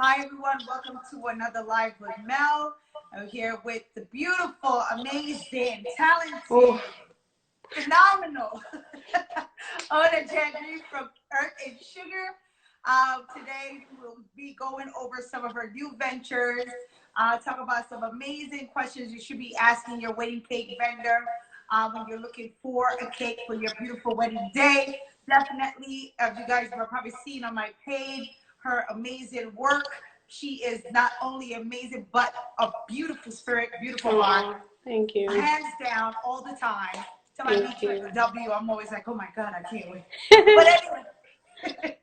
Hi, everyone. Welcome to another live with Mel. I'm here with the beautiful, amazing, Oh, talented, phenomenal Oda Jandry from Earth and Sugar. Today, we'll be going over some of her new ventures, talk about some amazing questions you should be asking your wedding cake vendor when you're looking for a cake for your beautiful wedding day. Definitely, as you guys have probably seen on my page, her amazing work. She is not only amazing, but a beautiful spirit, beautiful heart. thank you. Hands down, all the time. Till I meet Thank you at you. the W, I'm always like, oh my God, I can't wait. But anyway,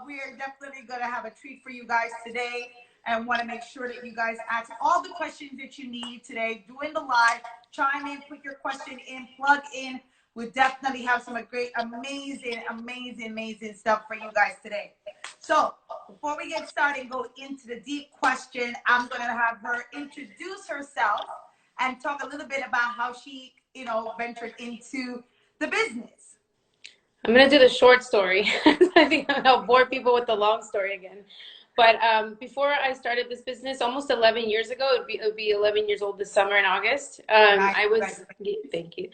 we're definitely going to have a treat for you guys today and want to make sure that you guys ask all the questions that you need today. Doing the live, chime in, put your question in, plug in. We'll definitely have some great, amazing stuff for you guys today. So before we get started and go into the deep question, I'm going to have her introduce herself and talk a little bit about how she, ventured into the business. I'm going to do the short story. I think I'll bore people with the long story again. But before I started this business, almost 11 years ago, it would be 11 years old this summer in August. Thank you.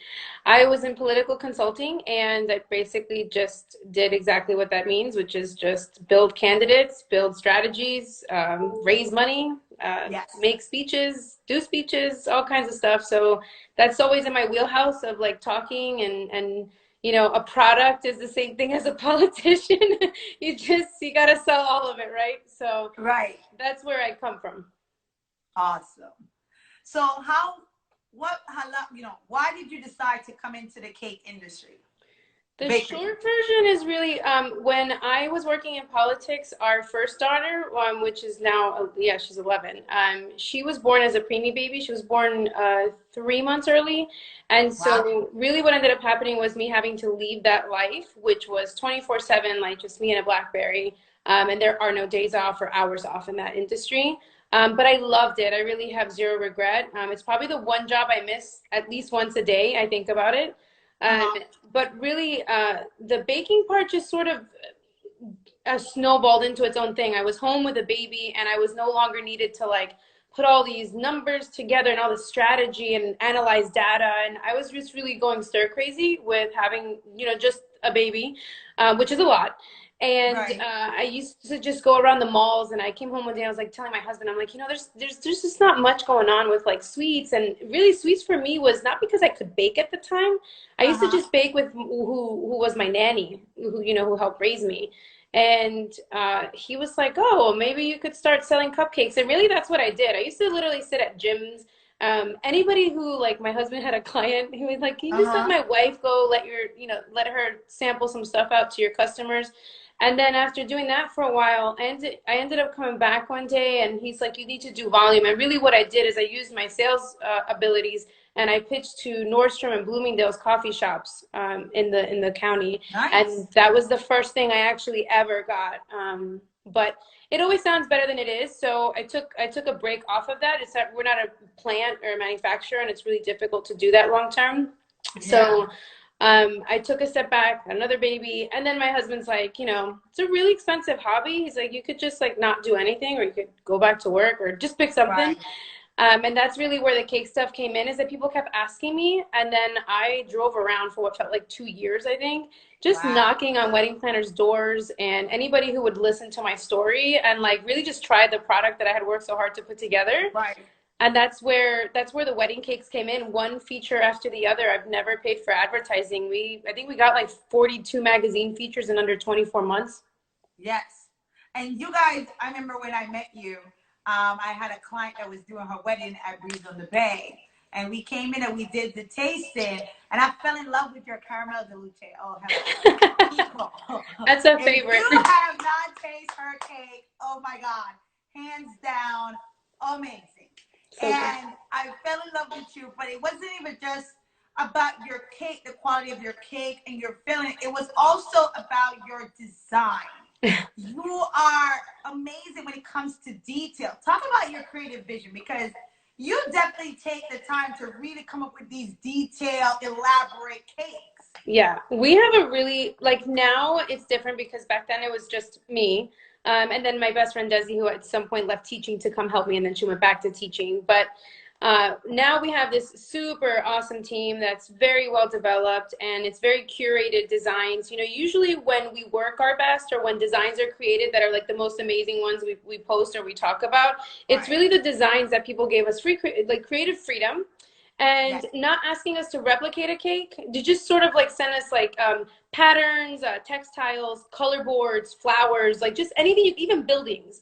I was in political consulting, and I basically just did exactly what that means, which is just build candidates, build strategies, raise money, Yes. make speeches, do speeches, all kinds of stuff. So that's always in my wheelhouse of like talking and a product is the same thing as a politician. You got to sell all of it, right? So Right. that's where I come from. Awesome. So why did you decide to come into the cake industry? The short version is really when I was working in politics, our first daughter, which is now, she's 11, she was born as a preemie baby. She was born 3 months early. And so really what ended up happening was me having to leave that life, which was 24/7, like just me and a BlackBerry. And there are no days off or hours off in that industry. But I loved it. I really have zero regret. It's probably the one job I miss at least once a day. I think about it. But really, the baking part just sort of snowballed into its own thing. I was home with a baby, and I was no longer needed to like put all these numbers together and all the strategy and analyze data. And I was just really going stir crazy with having, just a baby, which is a lot. And I used to just go around the malls, and I came home one day, I was like telling my husband, I'm like, there's just not much going on with like sweets. And really sweets for me was not because I could bake at the time. I used to just bake with who was my nanny, who helped raise me. And he was like, oh, maybe you could start selling cupcakes. And really that's what I did. I used to literally sit at gyms. Anybody who, like, my husband had a client who was like, can you just let my wife go let her sample some stuff out to your customers? And then after doing that for a while, I ended up coming back one day, and he's like, you need to do volume. And really what I did is I used my sales abilities, and I pitched to Nordstrom and Bloomingdale's coffee shops in the county. Nice. And that was the first thing I actually ever got. But it always sounds better than it is. So I took a break off of that. It's that we're not a plant or a manufacturer, and it's really difficult to do that long term. Yeah. So I took a step back, another baby, and then my husband's like, it's a really expensive hobby. He's like, you could just like not do anything, or you could go back to work, or just pick something. Right. And that's really where the cake stuff came in, is that people kept asking me. And then I drove around for what felt like 2 years, I think, just knocking on wedding planners' doors and anybody who would listen to my story and like really just try the product that I had worked so hard to put together. Right. And that's where the wedding cakes came in, one feature after the other. I've never paid for advertising. I think we got like 42 magazine features in under 24 months. Yes. And you guys, I remember when I met you, I had a client that was doing her wedding at Breeze on the Bay. And we came in and we did the tasting, and I fell in love with your caramel dulce. Oh, people. That's a favorite. If you have not tasted her cake, oh my God, hands down, amazing. So and good. I fell in love with you, but it wasn't even just about your cake, the quality of your cake and your filling. It was also about your design. You are amazing when it comes to detail. Talk about your creative vision, because you definitely take the time to really come up with these detailed, elaborate cakes. Yeah, we have a really, like, now it's different because back then it was just me. And then my best friend Desi, who at some point left teaching to come help me, and then she went back to teaching. But now we have this super awesome team that's very well developed, and it's very curated designs. You know, usually when we work our best, or when designs are created that are like the most amazing ones we post or we talk about, it's really the designs that people gave us free, like creative freedom, and not asking us to replicate a cake. To just sort of like send us like patterns, textiles, color boards, flowers, like just anything, even buildings.